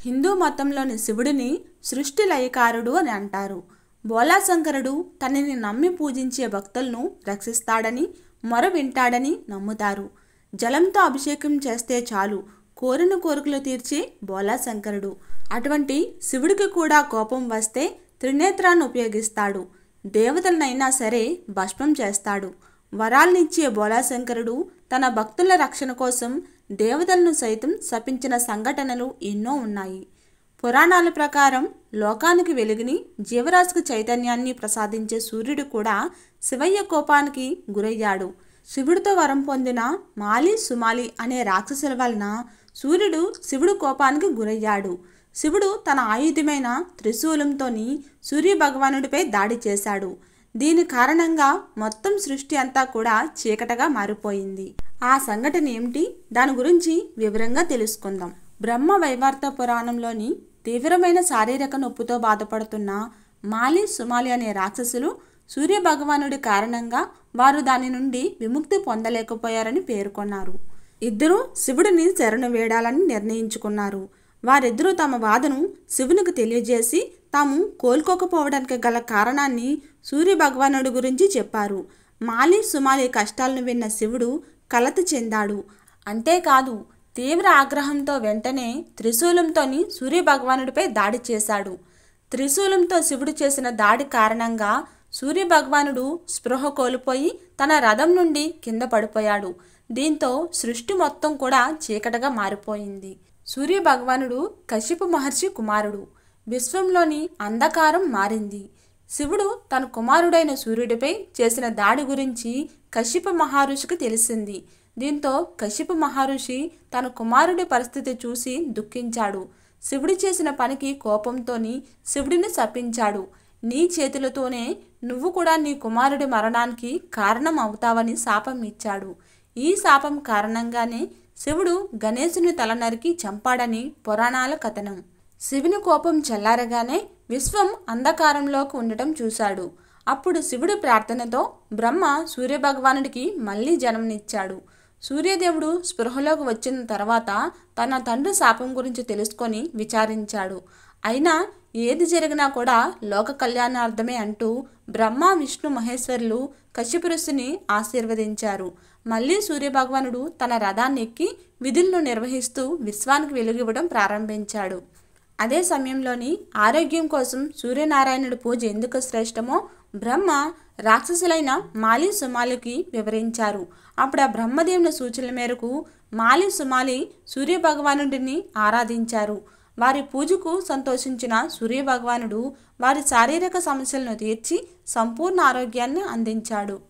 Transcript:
హిందూ మతంలోని శివుడిని సృష్టి లయకారుడు అని అంటారు. బోలాశంకరుడు తనని నమ్మి పూజించే భక్తులను రక్షిస్తాడని, మొర వింటాడని నమ్ముతారు. జలంతో అభిషేకం చేస్తే చాలు కోరిన కోరికలు తీర్చే బోలాశంకరుడు. అటువంటి శివుడికి కూడా కోపం వస్తే త్రినేత్రాన్ని ఉపయోగిస్తాడు. దేవతలనైనా సరే భస్మం చేస్తాడు. వరాలనిచ్చే బోలాశంకరుడు తన భక్తుల రక్షణ కోసం దేవతలను సైతం శపించిన సంఘటనలు ఎన్నో ఉన్నాయి. పురాణాల ప్రకారం లోకానికి వెలుగుని, జీవరాశికి చైతన్యాన్ని ప్రసాదించే సూర్యుడు కూడా శివయ్య కోపానికి గురయ్యాడు. శివుడితో వరం పొందిన మాలి, సుమాలి అనే రాక్షసుల వలన సూర్యుడు శివుడు కోపానికి గురయ్యాడు. శివుడు తన ఆయుధమైన త్రిశూలంతోని సూర్య భగవానుడిపై దాడి చేశాడు. దీని కారణంగా మొత్తం సృష్టి అంతా కూడా చీకటగా మారిపోయింది. ఆ సంఘటన ఏమిటి, దాని గురించి వివరంగా తెలుసుకుందాం. బ్రహ్మ వైవర్త పురాణంలోని తీవ్రమైన శారీరక నొప్పితో బాధపడుతున్న మాలి, సుమాలి అనే రాక్షసులు సూర్య భగవానుడి కారణంగా వారు దాని నుండి విముక్తి పొందలేకపోయారని పేర్కొన్నారు. ఇద్దరూ శివుడిని శరణు వేడాలని నిర్ణయించుకున్నారు. వారిద్దరూ తమ బాధను శివునికి తెలియజేసి తాము కోలుకోకపోవడానికి గల కారణాన్ని సూర్య భగవానుడి గురించి చెప్పారు. మాలి, సుమాలి కష్టాలను విన్న శివుడు కలత చెందాడు. అంతేకాదు తీవ్ర ఆగ్రహంతో వెంటనే త్రిశూలంతోని సూర్య భగవానుడిపై దాడి చేశాడు. త్రిశూలంతో శివుడు చేసిన దాడి కారణంగా సూర్య భగవానుడు స్పృహ కోల్పోయి తన రథం నుండి కింద పడిపోయాడు. దీంతో సృష్టి మొత్తం కూడా చీకటగా మారిపోయింది. సూర్య భగవానుడు కశ్యప మహర్షి కుమారుడు. విశ్వంలోని అంధకారం మారింది. శివుడు తన కుమారుడైన సూర్యుడిపై చేసిన దాడి గురించి కశ్యప మహర్షికి తెలిసింది. దీంతో కశ్యప మహర్షి తన కుమారుడి పరిస్థితి చూసి దుఃఖించాడు. శివుడు చేసిన పనికి కోపంతోని శివుడిని శపించాడు. నీ చేతులతోనే నువ్వు కూడా నీ కుమారుడి మరణానికి కారణం అవుతావని శాపం ఇచ్చాడు. ఈ శాపం కారణంగానే శివుడు గణేశుని తల నరికి చంపాడని పురాణాల కథనం. శివుని కోపం చల్లారగానే విశ్వం అంధకారంలోకి ఉండటం చూశాడు. అప్పుడు శివుడి ప్రార్థనతో బ్రహ్మ సూర్యభగవానుడికి మళ్ళీ జన్మనిచ్చాడు. సూర్యదేవుడు స్పృహలోకి వచ్చిన తర్వాత తన తండ్రి శాపం గురించి తెలుసుకొని విచారించాడు. అయినా ఏది జరిగినా కూడా లోక కళ్యాణార్థమే అంటూ బ్రహ్మ, విష్ణు, మహేశ్వరులు కశ్యప ఋషిని ఆశీర్వదించారు. మళ్ళీ సూర్యభగవానుడు తన రథాన్ని ఎక్కి విధులను నిర్వహిస్తూ విశ్వానికి వెలుగివ్వడం ప్రారంభించాడు. అదే సమయంలోని ఆరోగ్యం కోసం సూర్యనారాయణుడి పూజ ఎందుకు శ్రేష్టమో బ్రహ్మ రాక్షసులైన మాలి, సుమాలికి వివరించారు. అప్పుడు ఆ బ్రహ్మదేవుని సూచనల మేరకు మాలి, సుమాలి సూర్యభగవానుడిని ఆరాధించారు. వారి పూజకు సంతోషించిన సూర్యభగవానుడు వారి శారీరక సమస్యలను తీర్చి సంపూర్ణ ఆరోగ్యాన్ని అందించాడు.